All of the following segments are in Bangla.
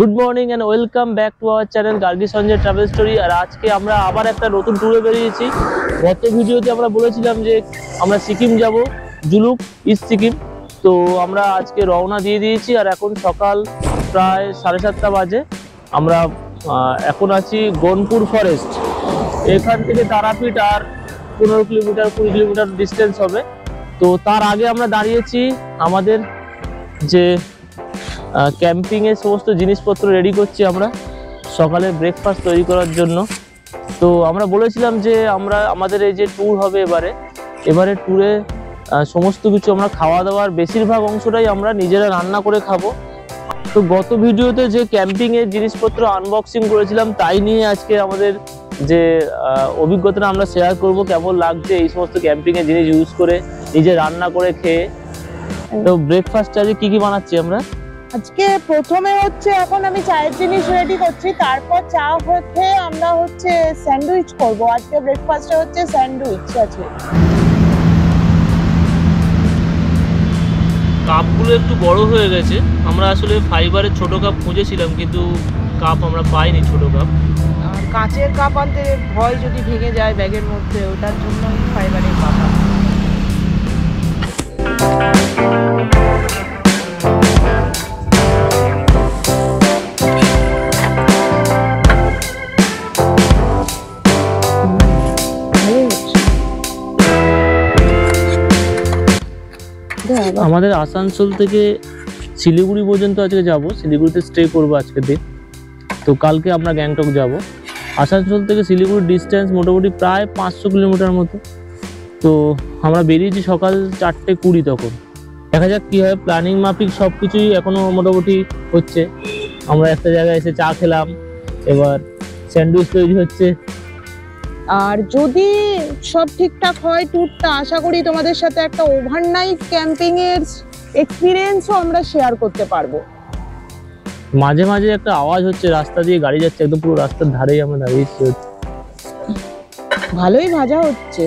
Good morning and welcome back to our channel Gargi Sanjay travel story. আর আজকে আমরা আবার একটা নতুন ট্যুরে বেরিয়েছি। গত ভিডিওতে আমরা বলেছিলাম যে আমরা সিকিম যাব, জুলুক ইস্ট সিকিম। তো আমরা আজকে রওনা দিয়ে দিয়েছি আর এখন সকাল প্রায় 7:30 বাজে। আমরা এখন আছি গনপুর ফরেস্ট। এখান থেকে তারাপীঠ আর 15 কিলোমিটার 20 কিলোমিটার ডিস্টেন্স হবে। তো তার আগে আমরা দাঁড়িয়েছি আমাদের যে ক্যাম্পিং এর সমস্ত জিনিসপত্র রেডি করছি আমরা সকালে ব্রেকফাস্ট তৈরি করার জন্য। তো আমরা বলেছিলাম যে আমাদের এই যে ট্যুর হবে এবারে ট্যুরে সমস্ত কিছু আমরা খাওয়া দাওয়ার বেশিরভাগ অংশটাই আমরা নিজেরা রান্না করে খাবো। তো গত ভিডিওতে যে ক্যাম্পিং এর জিনিসপত্র আনবক্সিং করেছিলাম তাই নিয়ে আজকে আমাদের যে অভিজ্ঞতাটা আমরা শেয়ার করব, কেমন লাগছে এই সমস্ত ক্যাম্পিং এর জিনিস ইউজ করে নিজে রান্না করে খেয়ে। তো ব্রেকফাস্টে আজকে কি বানাচ্ছি আমরা? আজকে প্রথমে হচ্ছে এখন আমি চায়ের জিনিস রেডি করছি, তারপর চা হচ্ছে আমরা হচ্ছে স্যান্ডউইচ করব। আজকে ব্রেকফাস্টে হচ্ছে স্যান্ডউইচ আছে। কাপগুলো একটু বড় হয়ে গেছে। আমরা আসলে ফাইবারের ছোট কাপ খুঁজেছিলাম কিন্তু কাপ আমরা পাইনি ছোট কাপ। আর কাঁচের কাপ আনতে ভয় যদি ভেঙে যায় ব্যাগের মধ্যে, ওটার জন্য ফাইবারের কাপ। আমাদের আসানসোল থেকে শিলিগুড়ি পর্যন্ত আজকে যাব, শিলিগুড়িতে স্টে করবো আজকে দিন। তো কালকে আমরা গ্যাংটক যাব। আসানসোল থেকে শিলিগুড়ির ডিস্টেন্স মোটামুটি প্রায় 500 কিলোমিটার মতো। তো আমরা বেরিয়েছি সকাল 4:20 তখন। দেখা যাক কী হয়। প্ল্যানিং মাফিক সব কিছুই এখনও মোটামুটি হচ্ছে। আমরা একটা জায়গায় এসে চা খেলাম, এবার স্যান্ডউইচ তৈরি হচ্ছে। আর যদি সব ঠিকঠাক হয় ট্যুরটা, আশা করি তোমাদের সাথে একটা ওভারনাইট ক্যাম্পিং এর এক্সপিরিয়েন্সও আমরা শেয়ার করতে পারবো। মাঝে মাঝে একটা আওয়াজ হচ্ছে, রাস্তা দিয়ে গাড়ি যাচ্ছে, একদম পুরো রাস্তার ধারেই আমরা দাঁড়িয়েছি। ভালোই ভাজা হচ্ছে।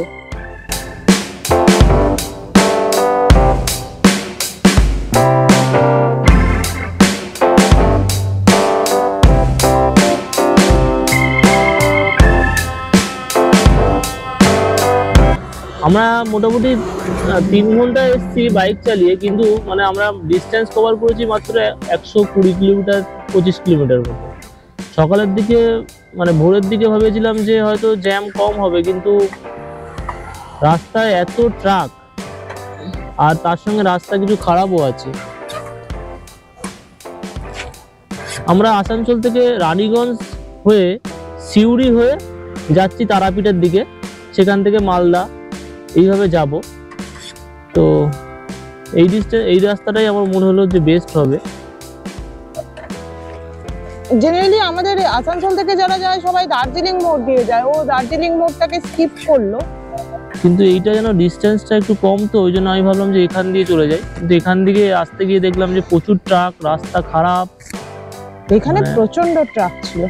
আমরা মোটামুটি 3 ঘন্টা এসেছি বাইক চালিয়ে, কিন্তু মানে আমরা ডিস্টেন্স কভার করেছি মাত্র 120 কিলোমিটার 25 কিলোমিটার মতো। সকালের দিকে মানে ভোরের দিকে ভেবেছিলাম যে হয়তো জ্যাম কম হবে, কিন্তু রাস্তায় এত ট্রাক আর তার সঙ্গে রাস্তা কিছু খারাপও আছে। আমরা আসানসোল থেকে রানীগঞ্জ হয়ে সিউড়ি হয়ে যাচ্ছি তারাপীঠের দিকে, সেখান থেকে মালদা এইভাবে যাব। তো এই রাস্তাটাই আমার মনে হলো যে বেস্ট হবে। জেনারেলি আমাদের আসানসোল থেকে যারা যায় সবাই দার্জিলিং মোড় দিয়ে যায়, ও দার্জিলিং মোড়টাকে স্কিপ করলো। কিন্তু এইটা যেন ডিস্টেন্সটা একটু কম, তো ওই জন্য আমি ভাবলাম যে এখান দিয়ে চলে যাই। কিন্তু এখান দিকে আসতে গিয়ে দেখলাম যে প্রচুর ট্রাক, রাস্তা খারাপ। এখানে প্রচন্ড ট্রাক ছিল।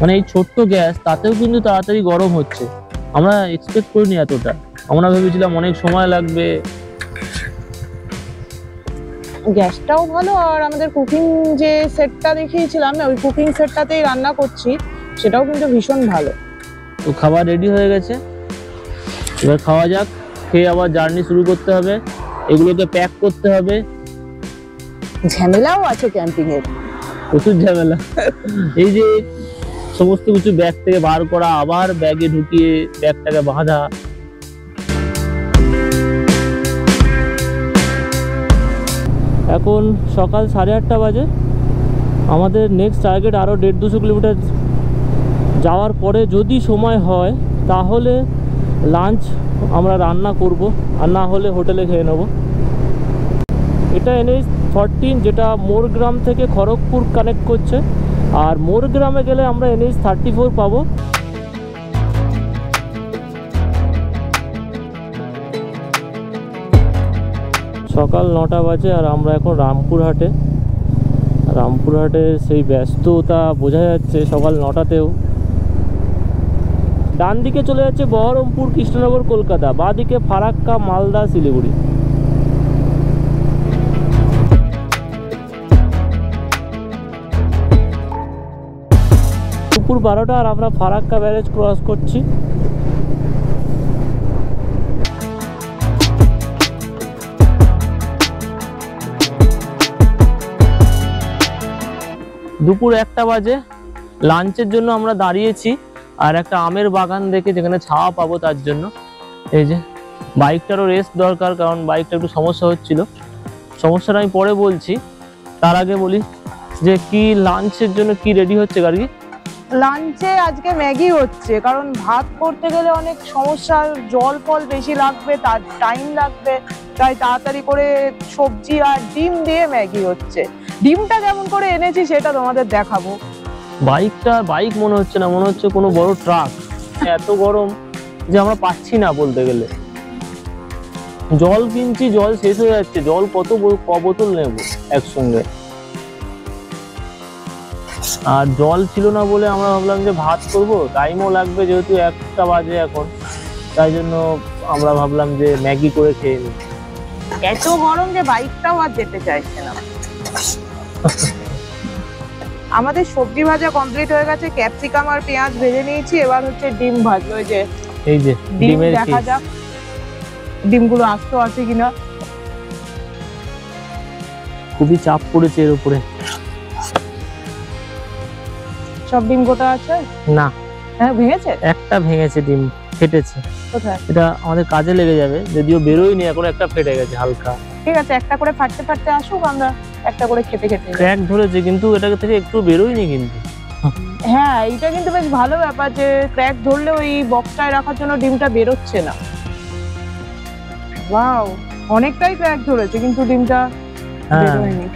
মানে এই ছোট্ট গ্যাস, তাতেও কিন্তু তাড়াতাড়ি গরম হচ্ছে। আমরা এক্সপেক্ট করিনি এতটা। আমরা ভেবেছিলাম অনেক সময় লাগবে। গ্যাসটাও ভালো, আর আমাদের কুকিং যে সেটটা দেখিয়েছিলাম ওই কুকিং সেটটাতেই রান্না করছি, সেটাও কিন্তু ভীষণ ভালো। তো খাবার রেডি হয়ে গেছে, এবার খাওয়া যাক। খেয়ে আবার জার্নি শুরু করতে হবে, এগুলোকে প্যাক করতে হবে। ঝামেলাও আছে ক্যাম্পিং এর, প্রচুর ঝামেলা। এই যে সমস্ত কিছু ব্যাগ থেকে বার করা, আবার ব্যাগে ঢুকিয়ে ব্যাগটাকে বাঁধা। এখন সকাল 8:30 বাজে। আমাদের নেক্সট টার্গেট আরও 150-200 কিলোমিটার যাওয়ার পরে যদি সময় হয় তাহলে লাঞ্চ আমরা রান্না করব, আর না হলে হোটেলে খেয়ে নেব। এটা NH-14 যেটা মোরগ্রাম থেকে খড়গপুর কানেক্ট করছে, আর মোরগ্রামে গেলে আমরা NH-34 পাবো। সকাল 9টা বাজে আর আমরা এখন রামপুরহাটে। রামপুরহাটে সেই ব্যস্ততা বোঝা যাচ্ছে সকাল 9টাতেও। ডান দিকে চলে যাচ্ছে বহরমপুর, কৃষ্ণনগর, কলকাতা, বাঁ দিকে ফারাক্কা, মালদা, শিলিগুড়ি। দুপুর 12টা আর আমরা ফারাক্কা ব্যারেজ ক্রস করছি। দুপুর 1টা বাজে, লাঞ্চের জন্য আমরা দাঁড়িয়েছি আর একটা আমের বাগান দেখে যেখানে ছাওয়া পাবো তার জন্য। এই যে বাইকটারও রেস্ট দরকার, কারণ বাইকটা একটু সমস্যা হচ্ছিল, সমস্যাটা আমি পরে বলছি। তার আগে বলি যে কি লাঞ্চের জন্য কি রেডি হচ্ছে গাড়ি। লাঞ্চে আজকে ম্যাগি হচ্ছে, কারণ ভাত করতে গেলে অনেক সমস্যা, জল ফল বেশি লাগবে, তার টাইম লাগবে, তাই তাড়াতাড়ি করে সবজি আর ডিম দিয়ে ম্যাগি হচ্ছে। ডিমটা কেমন করে এনেছি সেটা তোমাদের দেখাবো। বাইক মনে হচ্ছে না, মনে হচ্ছে কোনো বড় ট্রাক। এত গরম যে আমরা পাচ্ছি না বলতে গেলে। জল কিনছি, জল শেষ হয়ে যাচ্ছে। জল ক বোতল নেব একসঙ্গে, আর জল ছিল না বলে আমরা ভাবলাম যে ভাত করব, টাইমও লাগবে যেহেতু 1টা বাজে এখন, তাই জন্য আমরা ভাবলাম যে ম্যাগি করে খেয়ে নিই। এত গরম যে বাইকটাও আর যেতে চাইছে না। আমাদের সবজি ভাজা কমপ্লিট হয়ে গেছে, ক্যাপসিকাম আর পেঁয়াজ ভেজে নিয়েছি, এবার হচ্ছে ডিম ভাজবো। এই যে ডিম দেখা যাক ডিমগুলো আস্ত আছে কিনা। খুবই চাপ পড়েছে এর উপরে। সব ডিম গোটা আছে না, হ্যাঁ ভেঙেছে, একটা ভেঙেছে, ডিম ফেটেছে। কোথায়? এটা আমাদের কাজে লেগে যাবে, যদিও বেরোয়নি এখন, একটা ফেটে গেছে হালকা। ঠিক আছে, একটা করে ফাটতে ফাটতে আসুক, আমরা একটা করে খেতে খেতে। ক্র্যাক ধরেছে কিন্তু এটা থেকে একটু বেরোয়নি কিন্তু। হ্যাঁ, এটা কিন্তু বেশ ভালো ব্যাপার যে ক্র্যাক ধরলে ওই বক্সটায় রাখার জন্য ডিমটা বেরোচ্ছে না। ওয়াও, অনেকটাই ক্র্যাক ধরেছে কিন্তু ডিমটা বেরোয়নি।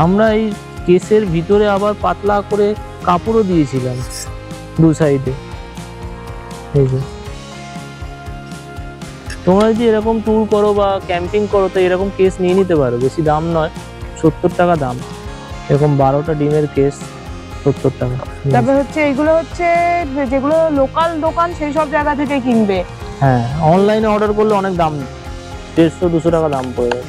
আমরা এই কেসের ভিতরে আবার পাতলা করে কাপড়ও দিয়েছিলাম দু সাইডে। এই যে তোমরা যদি এরকম ট্যুর করো বা ক্যাম্পিং করো তো এরকম কেস নিয়ে নিতে পারো, বেশি দাম নয়, 70 টাকা দাম। এরকম 12টা ডিমের কেস 70 টাকা। তবে হচ্ছে এগুলো হচ্ছে যেগুলো লোকাল দোকান সেই সব জায়গা থেকে কিনবে। হ্যাঁ, অনলাইনে অর্ডার করলে অনেক দাম, 150-200 টাকা দাম পড়ে যাবে।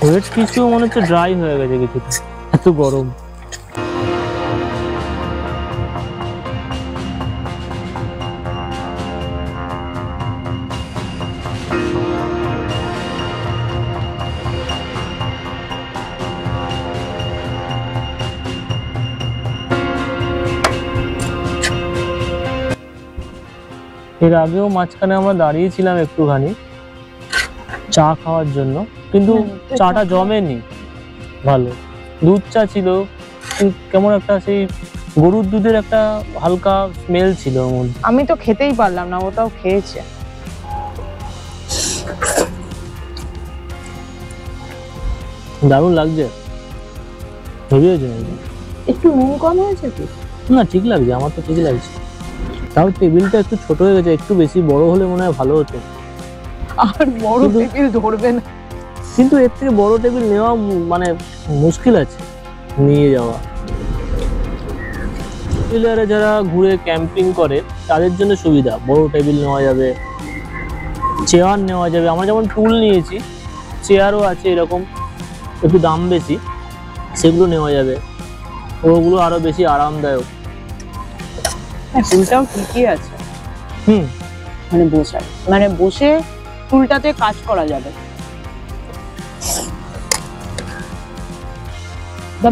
ওয়েট কিছু মনে হচ্ছে ড্রাই হয়ে গেছে কিছুটা, এত গরম। এর আগেও মাঝখানে আমরা দাঁড়িয়েছিলাম একটুখানি চা খাওয়ার জন্য, কিন্তু চাটা জমেনি ভালো। দুধ চা ছিল, কেমন একটা সেই গরুর দুধের একটা হালকা স্মেল ছিল ওর মধ্যে। আমি তো খেতেই পারলাম না, ওটাও খেয়েছে। দারুণ লাগছে, হেভি হয়েছে। একটু নুন কম হয়েছে কি? না, ঠিক লাগছে, আমার তো ঠিক লাগছে। তাও টেবিলটা একটু ছোট হয়ে গেছে, একটু বেশি বড় হলে মনে হয় ভালো হতো। আর বড় টেবিল ধরবে না, কিন্তু এর থেকে বড় টেবিল নেওয়া মানে মুশকিল আছে নিয়ে যাওয়া। টেবিলারে যারা ঘুরে ক্যাম্পিং করে তাদের জন্য সুবিধা, বড় টেবিল নেওয়া যাবে, চেয়ার নেওয়া যাবে। আমরা যেমন টুল নিয়েছি, চেয়ারও আছে এরকম, একটু দাম বেশি, সেগুলো নেওয়া যাবে, ওগুলো আরো বেশি আরামদায়ক। টুলটাও ঠিকই আছে, মানে বসে টুলটাতে কাজ করা যাবে।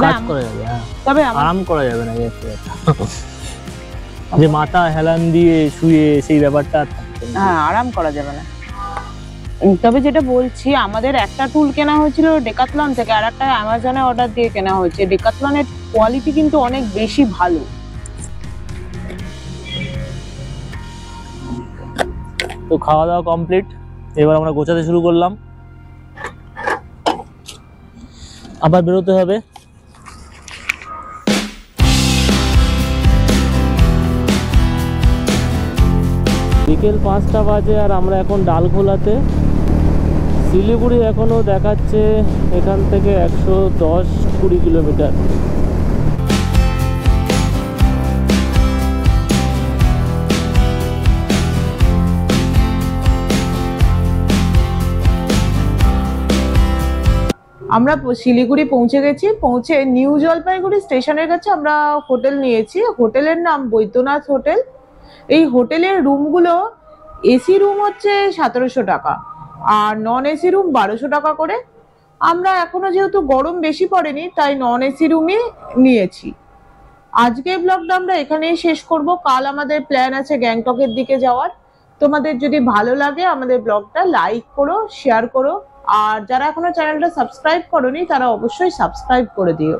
কাজ করা যাবে, হ্যাঁ, তবে আরাম করা যাবে না, যে মাথা হেলান দিয়ে শুয়ে সেই ব্যাপারটা থাকবে না। হ্যাঁ, আরাম করা যাবে না। তবে যেটা বলছি, আমাদের একটা টুল কেনা হয়েছিল ডেকাথলন থেকে, আর একটা অ্যামাজনে অর্ডার দিয়ে কেনা হয়েছে। ডেকাথলনের কোয়ালিটি কিন্তু অনেক বেশি ভালো। তো খাওয়া দাওয়া কমপ্লিট, এবার আমরা গোছাতে শুরু করলাম, আবার বেরোতে হবে। বিকেল 5টা বাজে আর আমরা এখন ডালখোলাতে। শিলিগুড়ি এখনও দেখাচ্ছে এখান থেকে 110-20 কিলোমিটার। আমরা শিলিগুড়ি পৌঁছে গেছি। পৌঁছে নিউ জলপাইগুড়ি স্টেশনের কাছে আমরা হোটেল নিয়েছি। হোটেলের নাম বৈদ্যনাথ হোটেল। এই হোটেলের রুমগুলো এসি রুম হচ্ছে 1700 টাকা আর নন এসি রুম 1200 টাকা করে। আমরা এখনো যেহেতু গরম বেশি পড়েনি তাই নন এসি রুমই নিয়েছি। আজকে ব্লগটা আমরা এখানেই শেষ করব। কাল আমাদের প্ল্যান আছে গ্যাংটকের দিকে যাওয়ার। তোমাদের যদি ভালো লাগে আমাদের ব্লগটা লাইক করো, শেয়ার করো, আর যারা এখনো চ্যানেলটা সাবস্ক্রাইব করোনি তারা অবশ্যই সাবস্ক্রাইব করে দিও।